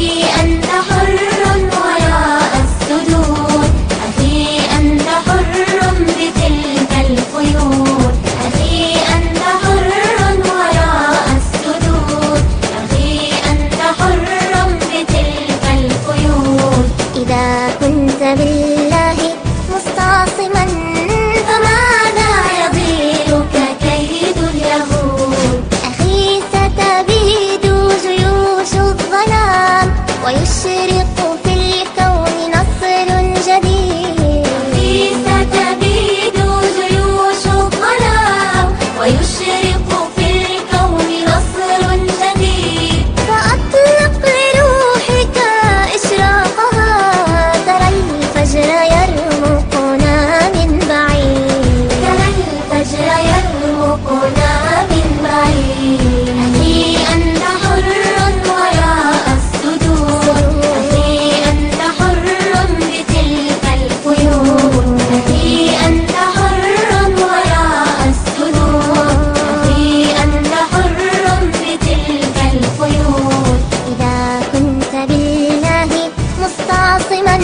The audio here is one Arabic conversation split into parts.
أخي أنت حر وراء السدود، أخي أنت حر بتلك القيود، أخي أنت حر وراء السدود، أخي أنت حر بتلك القيود. إذا كنت بالله مستعصما فماذا يضيرك كيد اليهود؟ أخي ستبيد جيوش الظلام ويشرق في الكون نصر جديد. أخي ستبيد جيوش الظلام ويشرق في الكون نصر جديد. فأطلق لروحك إشراقها، ترى الفجر يرمقنا من بعيد، ترى الفجر يرمقنا من بعيد. أخي أنت حر وراء السدود، أخي أنت حر بتلك القيود، أخي أنت حر وراء السدود، أخي أنت حر بتلك القيود. إذا كنت بالله مستعصما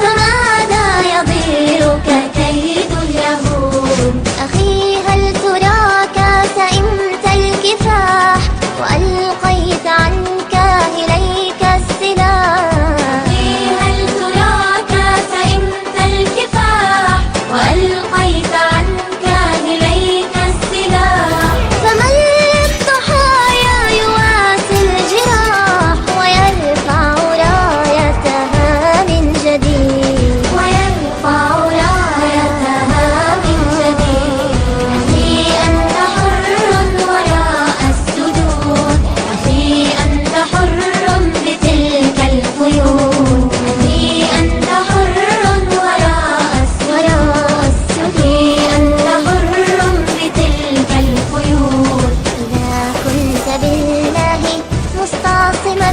فماذا يضيرك كيد اليهود؟ أخي هل تراك سئمت الكفاح وألقيت عنك إليك السلاح؟ أخي هل تراك سئمت الكفاح وألقيت عنك إليك السلاح؟ فمن للضحايا يواسي الجراح ويرفع رايتها من جديد، ويرفع رايتها من جديد. أخي أنت حر وراء السدود، أخي أنت حر بتلك القيود، أخي أنت حر وراء السدود، أخي أنت حر بتلك القيود. إذا كنت بالله مستعصما